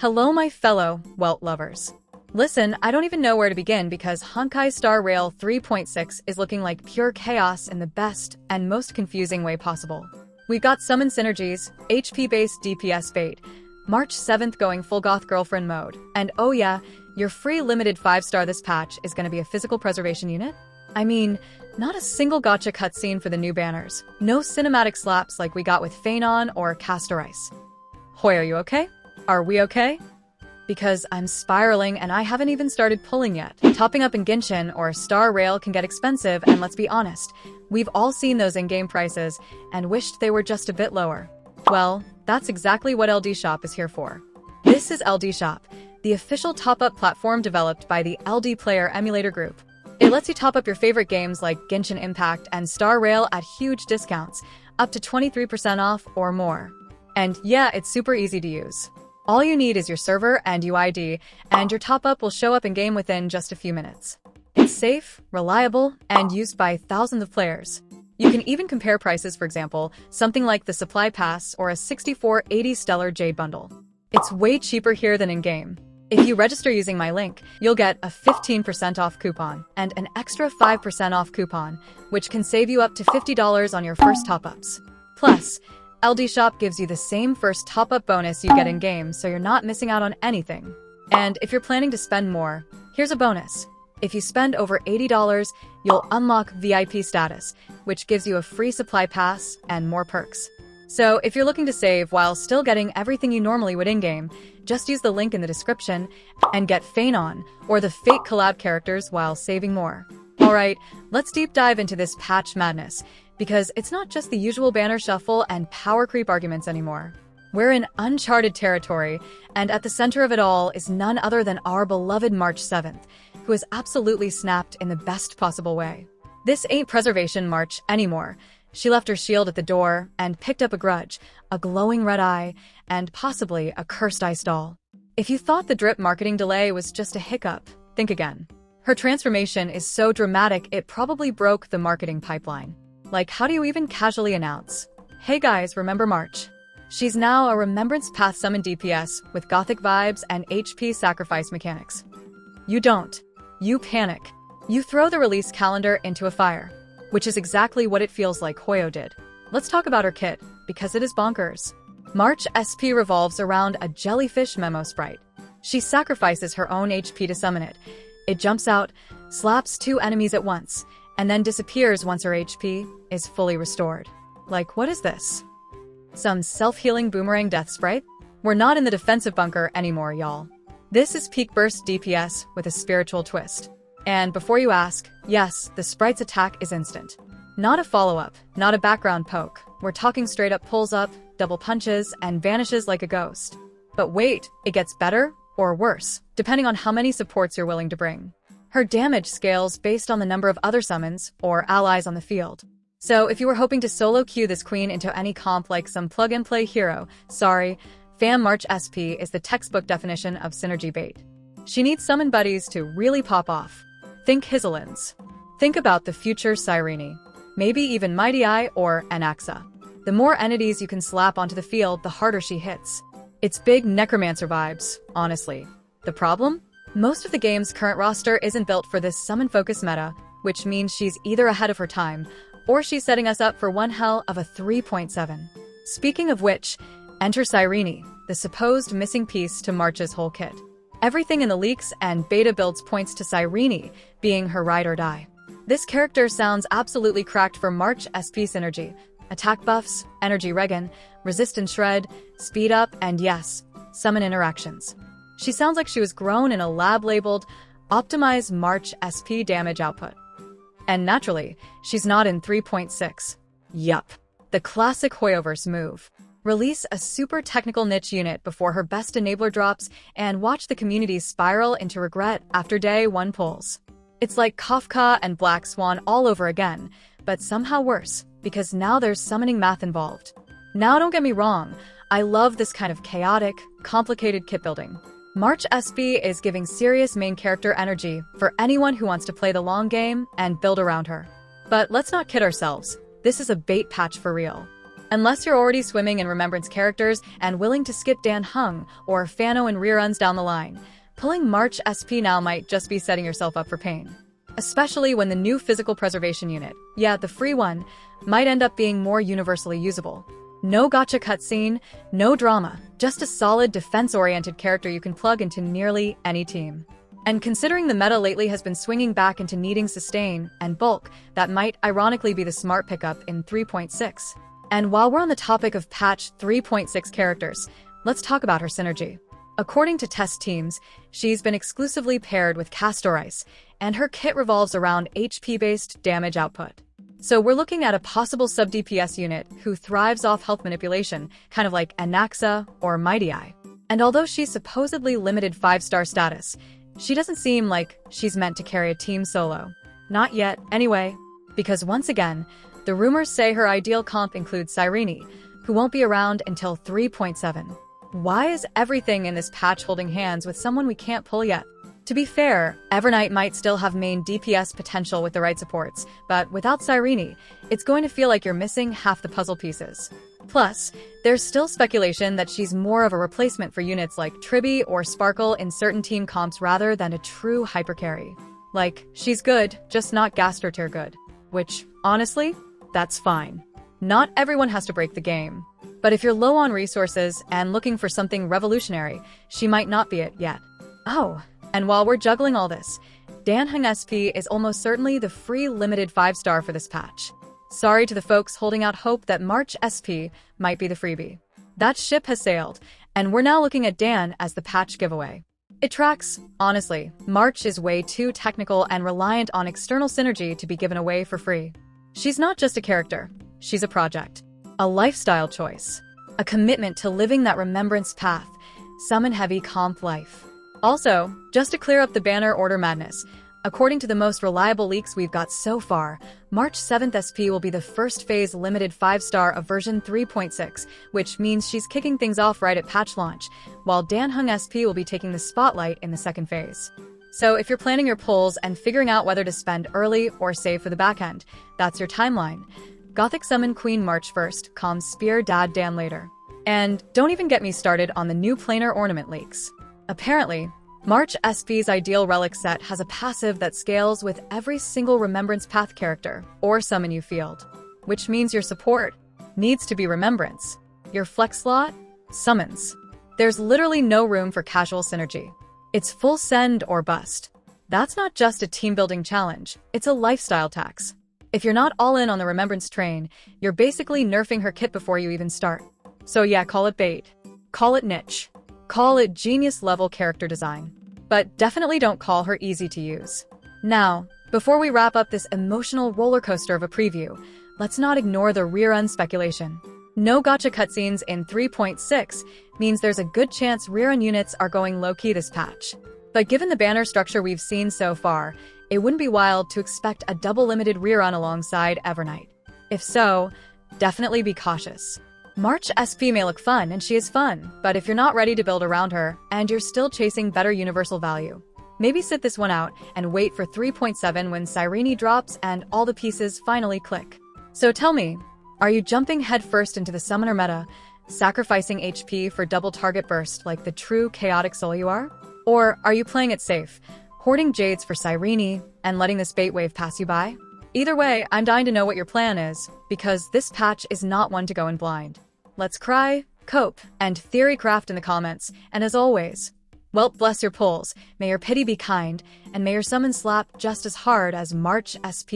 Hello my fellow Welt lovers. Listen, I don't even know where to begin because Honkai Star Rail 3.6 is looking like pure chaos in the best and most confusing way possible. We've got summon synergies, HP-based DPS bait, March 7th going full goth girlfriend mode, and oh yeah, your free limited 5-star this patch is going to be a physical preservation unit? I mean, not a single gotcha cutscene for the new banners, no cinematic slaps like we got with Phanon or Castor Ice. Hoy, are you okay? Are we okay? Because I'm spiraling and I haven't even started pulling yet. Topping up in Genshin or Star Rail can get expensive, and let's be honest, we've all seen those in-game prices and wished they were just a bit lower. Well, that's exactly what LDShop is here for. This is LDShop, the official top-up platform developed by the LD Player Emulator Group. It lets you top up your favorite games like Genshin Impact and Star Rail at huge discounts, up to 23% off or more. And yeah, it's super easy to use. All you need is your server and UID, and your top-up will show up in-game within just a few minutes. It's safe, reliable, and used by thousands of players. You can even compare prices, for example, something like the Supply Pass or a 6480 Stellar Jade Bundle. It's way cheaper here than in-game. If you register using my link, you'll get a 15% off coupon and an extra 5% off coupon, which can save you up to $50 on your first top-ups. Plus, LDShop gives you the same first top-up bonus you get in-game, so you're not missing out on anything. And if you're planning to spend more, here's a bonus. If you spend over $80, you'll unlock VIP status, which gives you a free supply pass and more perks. So if you're looking to save while still getting everything you normally would in-game, just use the link in the description and get Phanon or the Fate collab characters while saving more. Alright, let's deep dive into this patch madness, because it's not just the usual banner shuffle and power creep arguments anymore. We're in uncharted territory, and at the center of it all is none other than our beloved March 7th, who is absolutely snapped in the best possible way. This ain't Preservation March anymore. She left her shield at the door and picked up a grudge, a glowing red eye, and possibly a cursed ice doll. If you thought the drip marketing delay was just a hiccup, think again. Her transformation is so dramatic it probably broke the marketing pipeline. Like, how do you even casually announce, "Hey guys, remember March?" She's now a Remembrance Path summon DPS with gothic vibes and HP sacrifice mechanics. You don't. You panic. You throw the release calendar into a fire, which is exactly what it feels like Hoyo did. Let's talk about her kit, because it is bonkers. March SP revolves around a jellyfish memo sprite. She sacrifices her own HP to summon it. It jumps out, slaps 2 enemies at once, and then disappears once her HP is fully restored. Like, what is this? Some self-healing boomerang death sprite? We're not in the defensive bunker anymore, y'all. This is peak burst DPS with a spiritual twist. And before you ask, yes, the sprite's attack is instant. Not a follow-up, not a background poke. We're talking straight up pulls up, double punches, and vanishes like a ghost. But wait, it gets better or worse, depending on how many supports you're willing to bring. Her damage scales based on the number of other summons or allies on the field. So if you were hoping to solo queue this queen into any comp like some plug-and-play hero, sorry, fam, March SP is the textbook definition of synergy bait. She needs summon buddies to really pop off. Think Hysilens. Think about the future Cyrene. Maybe even Mighty Eye or Anaxa. The more entities you can slap onto the field, the harder she hits. It's big Necromancer vibes, honestly. The problem? Most of the game's current roster isn't built for this summon-focused meta, which means she's either ahead of her time, or she's setting us up for one hell of a 3.7. Speaking of which, enter Cyrene, the supposed missing piece to March's whole kit. Everything in the leaks and beta builds points to Cyrene being her ride or die. This character sounds absolutely cracked for March SP synergy. Attack buffs, energy regen, resistance shred, speed up, and yes, summon interactions. She sounds like she was grown in a lab labeled Optimize March SP damage output. And naturally, she's not in 3.6. Yup. The classic Hoyoverse move. Release a super technical niche unit before her best enabler drops and watch the community spiral into regret after day 1 pulls. It's like Kafka and Black Swan all over again, but somehow worse, because now there's summoning math involved. Now don't get me wrong, I love this kind of chaotic, complicated kit building. March SP is giving serious main character energy for anyone who wants to play the long game and build around her. But let's not kid ourselves, this is a bait patch for real. Unless you're already swimming in Remembrance characters and willing to skip Dan Heng or Fano and reruns down the line, pulling March SP now might just be setting yourself up for pain. Especially when the new physical preservation unit, yeah, the free one, might end up being more universally usable. No gotcha cutscene, no drama, just a solid defense-oriented character you can plug into nearly any team. And considering the meta lately has been swinging back into needing sustain and bulk, that might ironically be the smart pickup in 3.6. And while we're on the topic of patch 3.6 characters, let's talk about her synergy. According to test teams, she's been exclusively paired with Castor Ice, and her kit revolves around HP-based damage output. So we're looking at a possible sub-DPS unit who thrives off health manipulation, kind of like Anaxa or Mighty Eye. And although she's supposedly limited 5-star status, she doesn't seem like she's meant to carry a team solo. Not yet, anyway, because once again, the rumors say her ideal comp includes Cyrene, who won't be around until 3.7. Why is everything in this patch holding hands with someone we can't pull yet? To be fair, Evernight might still have main DPS potential with the right supports, but without Cyrene, it's going to feel like you're missing half the puzzle pieces. Plus, there's still speculation that she's more of a replacement for units like Tribby or Sparkle in certain team comps rather than a true hypercarry. Like, she's good, just not Gaster tier good. Which, honestly, that's fine. Not everyone has to break the game. But if you're low on resources and looking for something revolutionary, she might not be it yet. Oh, and while we're juggling all this, Dan Heng SP is almost certainly the free limited 5-star for this patch. Sorry to the folks holding out hope that March SP might be the freebie. That ship has sailed, and we're now looking at Dan as the patch giveaway. It tracks, honestly. March is way too technical and reliant on external synergy to be given away for free. She's not just a character, she's a project. A lifestyle choice. A commitment to living that remembrance path, summon-heavy comp life. Also, just to clear up the banner order madness, according to the most reliable leaks we've got so far, March 7th SP will be the first phase limited 5-star of version 3.6, which means she's kicking things off right at patch launch, while Dan Heng SP will be taking the spotlight in the second phase. So if you're planning your pulls and figuring out whether to spend early or save for the backend, that's your timeline. Gothic Summon Queen March 1st, comms Spear Dad Dan later. And don't even get me started on the new planar ornament leaks. Apparently, March SP's ideal relic set has a passive that scales with every single Remembrance Path character or summon you field, which means your support needs to be Remembrance. Your flex slot? Summons. There's literally no room for casual synergy. It's full send or bust. That's not just a team-building challenge, it's a lifestyle tax. If you're not all in on the Remembrance train, you're basically nerfing her kit before you even start. So yeah, call it bait. Call it niche. Call it genius-level character design. But definitely don't call her easy to use. Now, before we wrap up this emotional roller coaster of a preview, let's not ignore the rerun speculation. No gotcha cutscenes in 3.6 means there's a good chance rerun units are going low-key this patch. But given the banner structure we've seen so far, it wouldn't be wild to expect a double-limited rerun alongside Evernight. If so, definitely be cautious. March SP may look fun, and she is fun, but if you're not ready to build around her, and you're still chasing better universal value, maybe sit this one out and wait for 3.7 when Cyrene drops and all the pieces finally click. So tell me, are you jumping headfirst into the summoner meta, sacrificing HP for double target burst like the true chaotic soul you are? Or are you playing it safe, hoarding jades for Cyrene and letting this bait wave pass you by? Either way, I'm dying to know what your plan is, because this patch is not one to go in blind. Let's cry, cope, and theory craft in the comments, and as always, well, bless your pulls, may your pity be kind, and may your summon slap just as hard as March SP